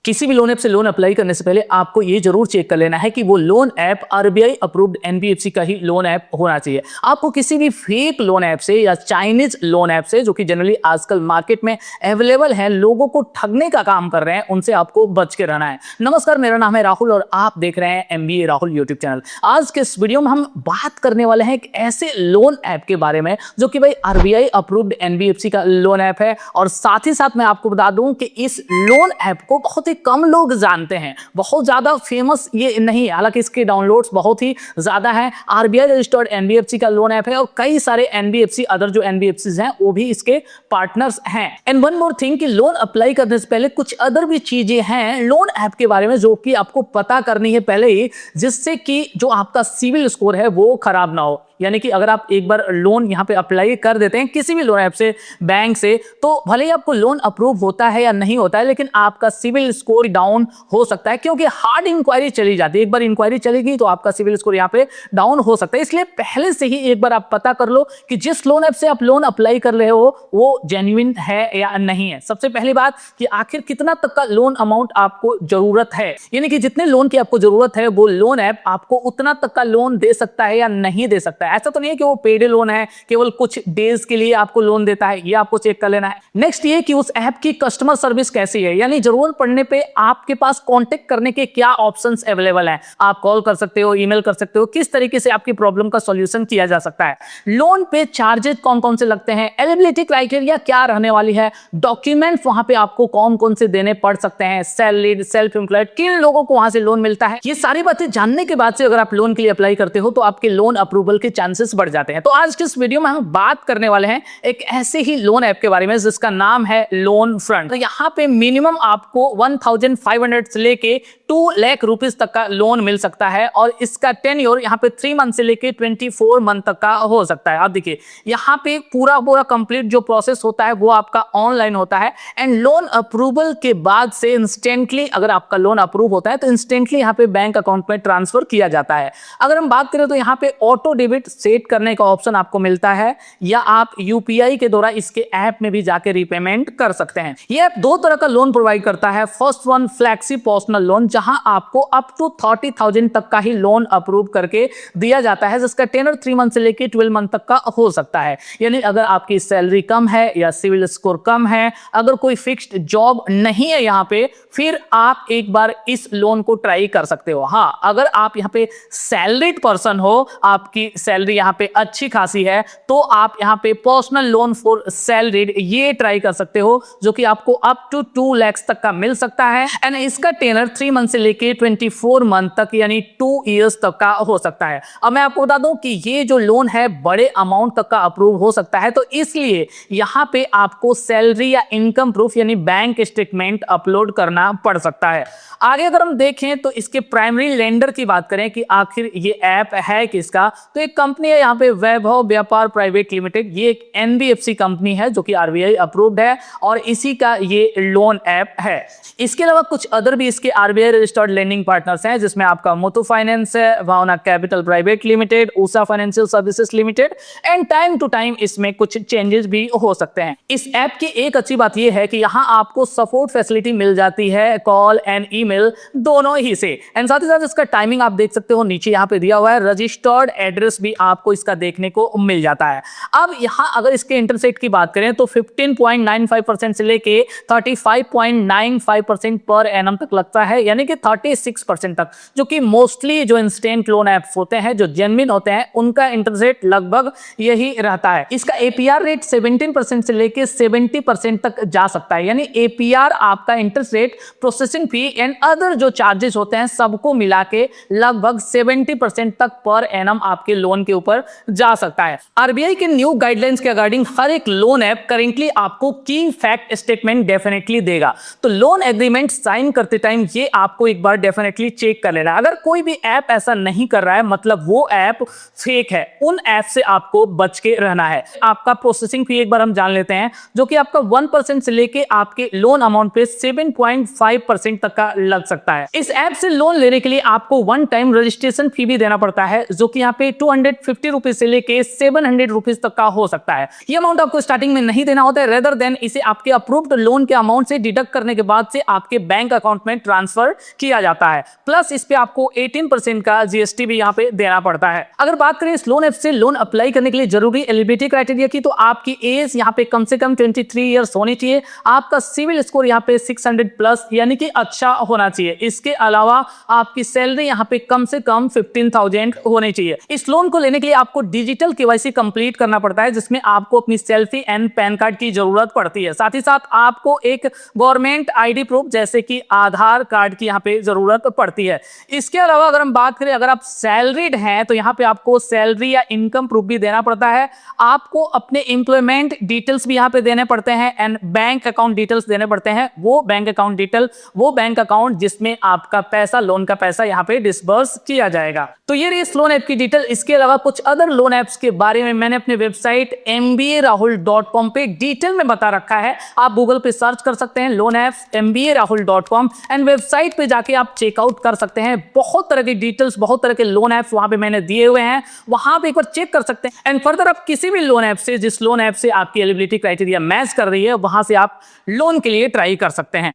किसी भी loan app से लोन अप्लाई करने से पहले आपको ये जरूर चेक कर लेना है कि वो loan app RBI approved NBFC का ही लोन ऐप होना चाहिए। आपको किसी भी फेक लोन ऐप से या चाइनीज लोन ऐप से, जो कि जनरली आजकल मार्केट में अवेलेबल है, लोगों को ठगने का काम कर रहे हैं, उनसे आपको बच के रहना है। नमस्कार, मेरा नाम है राहुल और आप देख रहे हैं एमबीए राहुल यूट्यूब चैनल। आज के इस वीडियो में हम बात करने वाले हैं एक ऐसे लोन ऐप के बारे में जो कि भाई आरबीआई अप्रूव्ड एनबीएफसी का लोन ऐप है। और साथ ही साथ मैं आपको बता दूं कि इस लोन ऐप को बहुत ही कम लोग जानते हैं, बहुत ज्यादा फेमस ये नहीं है, हालांकि इसके डाउनलोड्स बहुत ही ज्यादा हैं। आरबीआई रजिस्टर्ड एनबीएफसी का लोन ऐप है और कई सारे एनबीएफसी अदर जो एनबीएफसी हैं वो भी इसके पार्टनर्स हैं। एंड वन मोर थिंग कि लोन अप्लाई करने से पहले कुछ अदर भी चीजें हैं लोन ऐप के बारे में जो कि आपको पता करनी है पहले ही, जिससे कि जो आपका सिविल स्कोर है वो खराब ना हो। यानी कि अगर आप एक बार लोन यहाँ पे अप्लाई कर देते हैं किसी भी लोन ऐप से, बैंक से, तो भले ही आपको लोन अप्रूव होता है या नहीं होता है, लेकिन आपका सिविल स्कोर डाउन हो सकता है, क्योंकि हार्ड इंक्वायरी चली जाती है। एक बार इंक्वायरी चलेगी तो आपका सिविल स्कोर यहाँ पे डाउन हो सकता है। इसलिए पहले से ही एक बार आप पता कर लो कि जिस लोन ऐप से आप लोन अप्लाई कर रहे हो वो जेन्युइन है या नहीं है। सबसे पहली बात कि आखिर कितना तक का लोन अमाउंट आपको जरूरत है, यानी कि जितने लोन की आपको जरूरत है वो लोन ऐप आपको उतना तक का लोन दे सकता है या नहीं दे सकता है। ऐसा तो नहीं है कि वो पेड लोन है, केवल कुछ डेज के लिए आपको लोन देता है, ये आपको चेक कर लेना है। नेक्स्ट ये कि उस ऐप की कस्टमर सर्विस कैसी है, यानी जरूरत पड़ने पे आपके पास कांटेक्ट करने के क्या ऑप्शंस अवेलेबल हैं। आप कॉल कर सकते हो, ईमेल कर सकते हो, किस तरीके से आपकी प्रॉब्लम का सॉल्यूशन किया जा सकता है। लोन पे चार्जेस कौन कौन से लगते हैं, एलिजिबिलिटी क्राइटेरिया क्या रहने वाली है, डॉक्यूमेंट वहां पे आपको कौन कौन से देने पड़ सकते हैं, सैलरीड, सेल्फ एम्प्लॉयड, किन लोगों को वहां से लोन मिलता है। ये सारी बातें जानने के बाद से अगर आप लोन के लिए अप्लाई करते हो तो आपके लोन अप्रूवल के चांसेस बढ़ जाते हैं। तो आज के इस वीडियो में हम बात करने वाले हैं एक ऐसे ही लोन ऐप के बारे में जिसका नाम है लोन फ्रंट। तो यहाँ पे मिनिमम आपको 1500 से लेके 2 लाख रुपीस तक का लोन मिल सकता है और इसका टेन्योर यहाँ पे 3 मंथ से लेके 24 मंथ तक का हो सकता है। आप देखिए यहाँ पे पूरा कंप्लीट जो प्रोसेस होता है वो आपका ऑनलाइन होता है एंड लोन अप्रूवल के बाद से इंस्टेंटली, अगर आपका लोन अप्रूव होता है तो इंस्टेंटली यहाँ पे बैंक अकाउंट में ट्रांसफर किया जाता है। अगर हम बात करें तो यहाँ पे ऑटो डेबिट सेट करने का ऑप्शन आपको मिलता है या आप यूपीआई के द्वारा इसके ऐप में भी जाके रीपेमेंट कर सकते हैं। ये ऐप 2 तरह का लोन प्रोवाइड करता है। First one flexi personal loan, जहां आपको अप टू 30,000 तक का ही लोन अप्रूव करके दिया जाता है, जिसका टेनर 3 मंथ से लेके 12 मंथ तक का हो सकता है। यानी अगर आपकी सैलरी कम है या सिविल स्कोर कम है, अगर कोई फिक्स्ड जॉब नहीं है यहाँ पे, फिर आप एक बार इस लोन को ट्राई कर सकते हो। हाँ, अगर आप यहाँ पे सैलरीड पर्सन हो, आपकी सैलरी यहाँ पे अच्छी खासी है, तो आप यहाँ पे पर्सनल लोन फॉर सैलरीड ये ट्राई कर सकते हो, जो कि आपको अप टू 2 लाख तक का मिल सकता है एंड इसका टेनर 3 मंथ से लेके 24 मंथ तक यानी 2 इयर्स तक का हो सकता है। अब मैं आपको बता दूं कि ये जो लोन है बड़े अमाउंट तक का अप्रूव हो सकता है, तो इसलिए यहाँ पे आपको सैलरी या इनकम प्रूफ यानी बैंक स्टेटमेंट अपलोड करना पड़ सकता है। आगे अगर हम देखें तो इसके प्राइमरी लेंडर की बात करें कि आखिर ये ऐप है किसका, तो एक कंपनी है यहाँ पे वैभव व्यापार प्राइवेट लिमिटेड। ये एक एनबीएफसी कंपनी है जो कि आरबीआई अप्रूव्ड है और इसी का ये लोन ऐप है। इसके अलावा कुछ अदर भी इसके आरबीआई रजिस्टर्ड लेंडिंग पार्टनर्स हैं, जिसमें आपका मुथू फाइनेंस है, Bhavana capital private limited, Usha financial services limited and time to time इसमें कुछ चेंजेस भी हो सकते हैं। इस ऐप की एक अच्छी बात यह है कि यहाँ आपको सपोर्ट फैसिलिटी मिल जाती है, कॉल एंड ईमेल दोनों ही से। एंड साथ ही साथ इसका टाइमिंग आप देख सकते हो, नीचे यहाँ पे दिया हुआ है, रजिस्टर्ड एड्रेस भी आपको इसका देखने को मिल जाता है। अब यहाँ अगर इसके इंटरेस्ट रेट की बात करें तो 15.95% से लेके 35.95% पर एनम तक लगता है, यानी कि 36% तक, जो कि मोस्टली जो इंस्टेंट लोन ऐप्स होते हैं, जो जेन्युइन होते हैं, उनका इंटरेस्ट रेट लगभग यही रहता है। इसका एपीआर रेट 17% से लेके 70% तक जा सकता है, यानी एपीआर आपका interest rate, processing fee and other जो चार्जेस होते हैं सबको मिला के लगभग 70% तक पर एनम आपके लोन के ऊपर जा सकता है। आरबीआई के न्यू गाइडलाइंस के अकॉर्डिंग हर एक लोन ऐप करेंटली आपको की फैक्ट स्टेटमेंट डेफिनेटली देगा, तो लोन एग्रीमेंट साइन करते टाइम ये आपको एक बार डेफिनेटली चेक कर लेना। अगर कोई भी ऐप ऐसा नहीं कर रहा है मतलब वो ऐप फेक है, उन ऐप से आपको बच के रहना है। आपका प्रोसेसिंग फी एक बार हम जान लेते हैं, जो कि आपका 1% से लेके आपके लोन अमाउंट पे 7.5% तक का लग सकता है। इस ऐप से लोन लेने के लिए आपको वन टाइम रजिस्ट्रेशन फी भी देना पड़ता है, जो कि यहाँ पे 250 रुपीज से लेके 700 रुपीज तक का हो सकता है। ये अमाउंट आपको स्टार्टिंग में नहीं देना होता है, रेदर देन इसे आपके अप्रूव्ड लोन के अमाउंट से डिडक्ट करने के बाद से आपके बैंक अकाउंट में ट्रांसफर किया जाता है। प्लस इस पे आपको 18% का जीएसटी भी यहाँ पे देना पड़ता है। अगर बात करें इस लोन ऐप से लोन अप्लाई करने के लिए जरूरी एलिजिबिलिटी क्राइटेरिया की, तो आपकी एज यहाँ पे कम से कम 23 ईयर्स होनी चाहिए। आपका सिविल स्कोर यहाँ पे 600 प्लस यानी कि अच्छा होना चाहिए। इसके अलावा आपकी सैलरी यहाँ पे कम से कम 15,000 होनी चाहिए। इस लोन को लेने के लिए आपको डिजिटल केवाईसी कंप्लीट करना पड़ता है, जिसमें आपको अपनी सेल्फी एंड पैन कार्ड की जरूरत पड़ती है। साथ ही साथ आपको एक गवर्नमेंट आईडी प्रूफ जैसे कि आधार कार्ड की यहाँ पे जरूरत पड़ती है। इसके अलावा अगर हम बात करें, अगर आप सैलरीड हैं तो यहाँ पे आपको सैलरी या इनकम प्रूफ भी देना पड़ता है। आपको अपने एम्प्लॉयमेंट डिटेल्स भी यहाँ पे देने पड़ते हैं एंड बैंक अकाउंट डिटेल्स देने पड़ते हैं। वो बैंक अकाउंट डिटेल, वो बैंक अकाउंट जिसमें आपका पैसा, लोन का पैसा यहाँ पे डिस्बर्स किया जाएगा। तो ये रही इस लोन ऐप की डिटेल। इसके अलावा कुछ अदर लोन ऐप्स के बारे में मैंने अपने वेबसाइट mbarahul.com पे डिटेल में बता रखा है। आप गूगल पे सर्च कर सकते हैं loan apps mbarahul.com and website पे जाके आप चेकआउट कर सकते हैं। बहुत तरह की डिटेल्स, बहुत तरह के लोन ऐप्स वहां पे मैंने दिए हुए हैं, वहां पे एक बार चेक कर सकते हैं। एंड फर्दर आप किसी भी लोन ऐप से, जिस लोन ऐप से आपकी एलिजिबिलिटी क्राइटेरिया मैच कर रही है, वहां से आप लोन के लिए ट्राई कर सकते हैं।